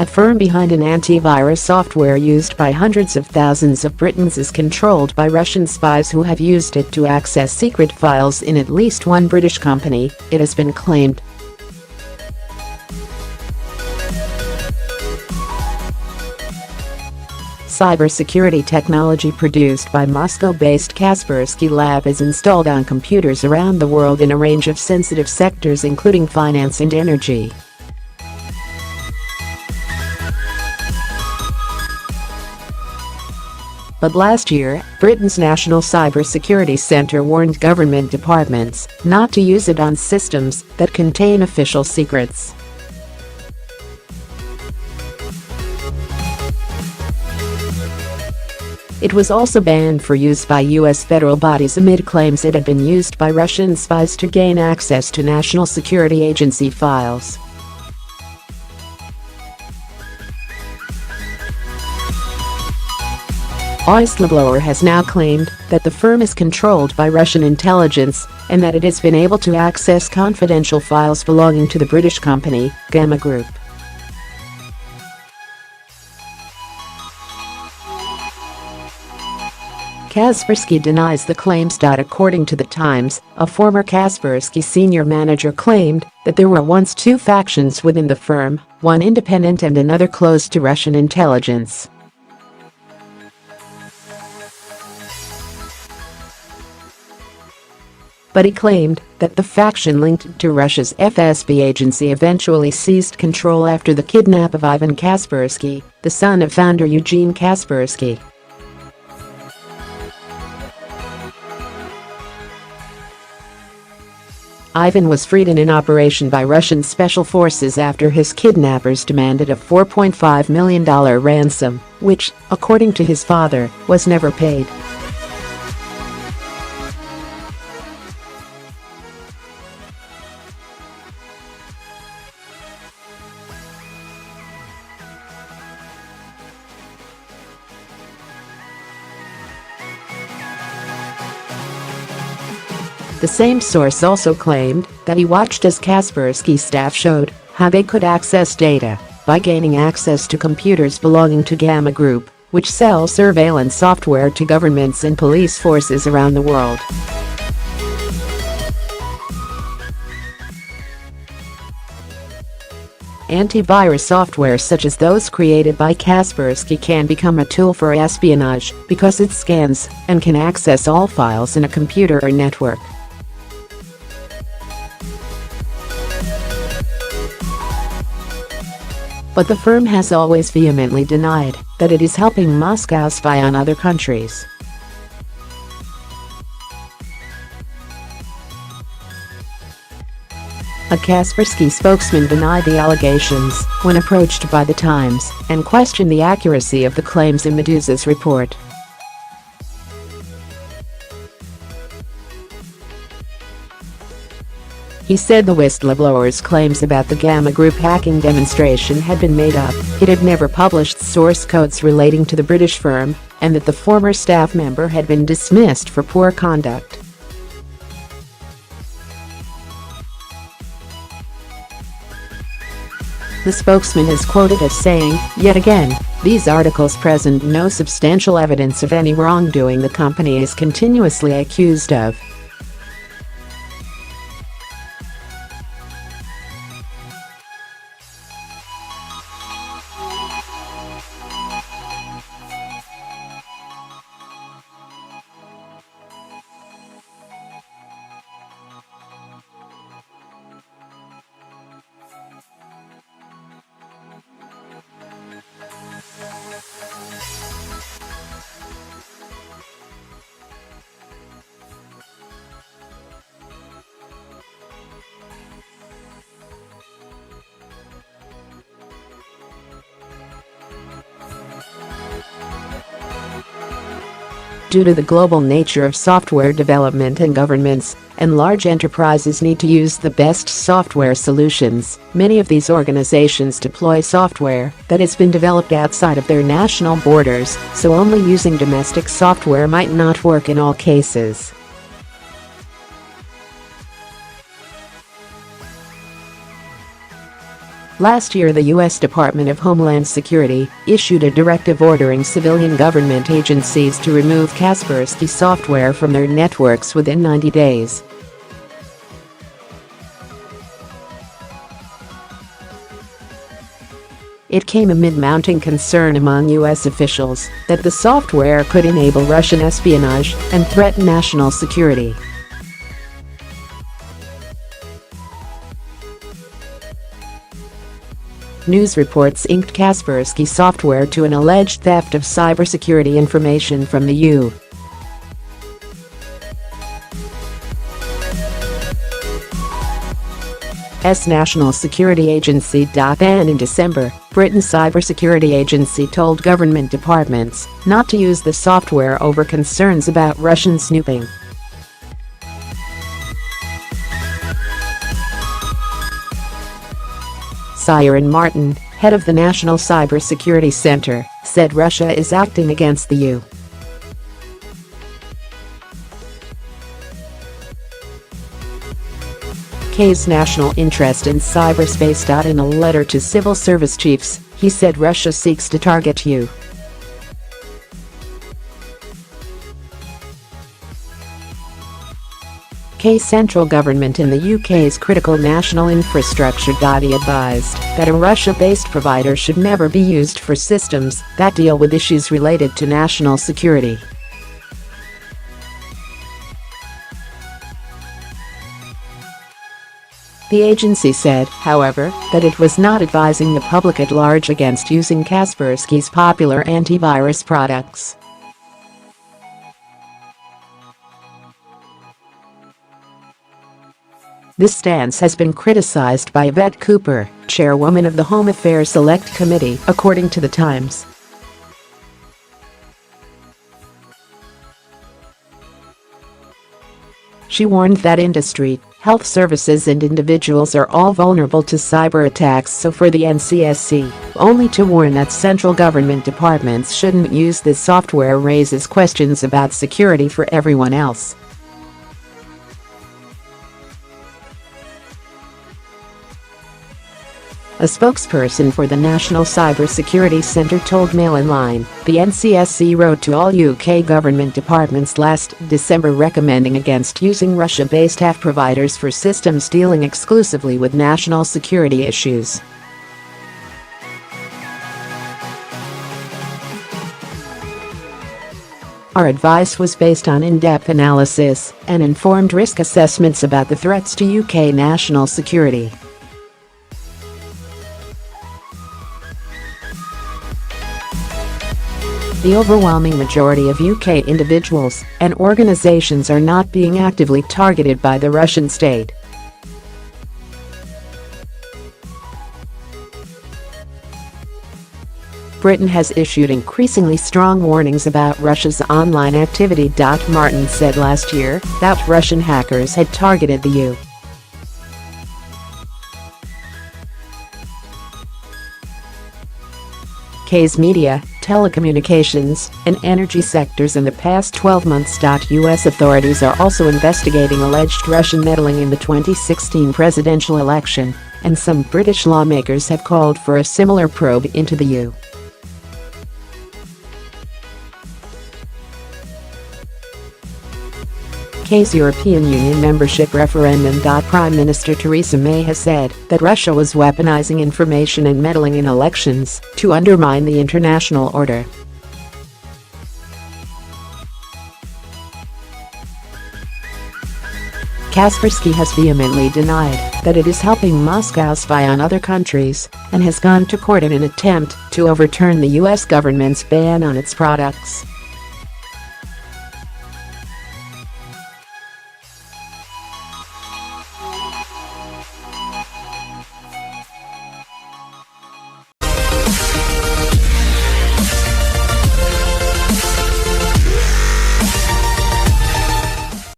a firm behind an antivirus software used by hundreds of thousands of Britons, is controlled by Russian spies who have used it to access secret files in at least one British company, it has been claimed. Cybersecurity technology produced by Moscow-based Kaspersky Lab is installed on computers around the world in a range of sensitive sectors including finance and energy. But last year, Britain's National Cybersecurity Centre warned government departments not to use it on systems that contain official secrets. It was also banned for use by U.S. federal bodies amid claims it had been used by Russian spies to gain access to National Security Agency files. A whistleblower has now claimed that the firm is controlled by Russian intelligence and that it has been able to access confidential files belonging to the British company, Gamma Group. Kaspersky denies the claims. According to The Times, a former Kaspersky senior manager claimed that there were once two factions within the firm, one independent and another close to Russian intelligence. But he claimed that the faction linked to Russia's FSB agency eventually seized control after the kidnap of Ivan Kaspersky, the son of founder Eugene Kaspersky. Ivan was freed in an operation by Russian special forces after his kidnappers demanded a $4.5 million ransom, which, according to his father, was never paid. The same source also claimed that he watched as Kaspersky staff showed how they could access data by gaining access to computers belonging to Gamma Group, which sells surveillance software to governments and police forces around the world. Antivirus software such as those created by Kaspersky can become a tool for espionage because it scans and can access all files in a computer or network. But the firm has always vehemently denied that it is helping Moscow spy on other countries. A Kaspersky spokesman denied the allegations when approached by The Times and questioned the accuracy of the claims in Medusa's report. He said the whistleblower's claims about the Gamma Group hacking demonstration had been made up, it had never published source codes relating to the British firm, and that the former staff member had been dismissed for poor conduct. The spokesman is quoted as saying, "Yet again, these articles present no substantial evidence of any wrongdoing the company is continuously accused of." Due to the global nature of software development and governments and large enterprises need to use the best software solutions, many of these organizations deploy software that has been developed outside of their national borders, so only using domestic software might not work in all cases. Last year, the U.S. Department of Homeland Security issued a directive ordering civilian government agencies to remove Kaspersky software from their networks within 90 days. It came amid mounting concern among U.S. officials that the software could enable Russian espionage and threaten national security. News reports linked Kaspersky software to an alleged theft of cybersecurity information from the U.S. National Security Agency. And in December, Britain's cybersecurity agency told government departments not to use the software over concerns about Russian snooping. Ciaran Martin, head of the National Cybersecurity Center, said Russia is acting against the U.S. national interest in cyberspace. In a letter to civil service chiefs, he said Russia seeks to target U.S. central government in the UK's critical national infrastructure. He advised that a Russia-based provider should never be used for systems that deal with issues related to national security. The agency said, however, that it was not advising the public at large against using Kaspersky's popular antivirus products. This stance has been criticized by Yvette Cooper, chairwoman of the Home Affairs Select Committee, according to The Times. She warned that industry, health services and individuals are all vulnerable to cyber attacks, so for the NCSC only to warn that central government departments shouldn't use this software raises questions about security for everyone else. A spokesperson for the National Cybersecurity Centre told Mail Online, the NCSC wrote to all UK government departments last December recommending against using Russia-based app providers for systems dealing exclusively with national security issues. Our advice was based on in-depth analysis and informed risk assessments about the threats to UK national security. The overwhelming majority of UK individuals and organizations are not being actively targeted by the Russian state. Britain has issued increasingly strong warnings about Russia's online activity. Martin said last year that Russian hackers had targeted the U.S. media, telecommunications, and energy sectors in the past 12 months. U.S. authorities are also investigating alleged Russian meddling in the 2016 presidential election, and some British lawmakers have called for a similar probe into the U.S. European Union membership referendum. Prime Minister Theresa May has said that Russia was weaponizing information and meddling in elections to undermine the international order. Kaspersky has vehemently denied that it is helping Moscow spy on other countries and has gone to court in an attempt to overturn the U.S. government's ban on its products.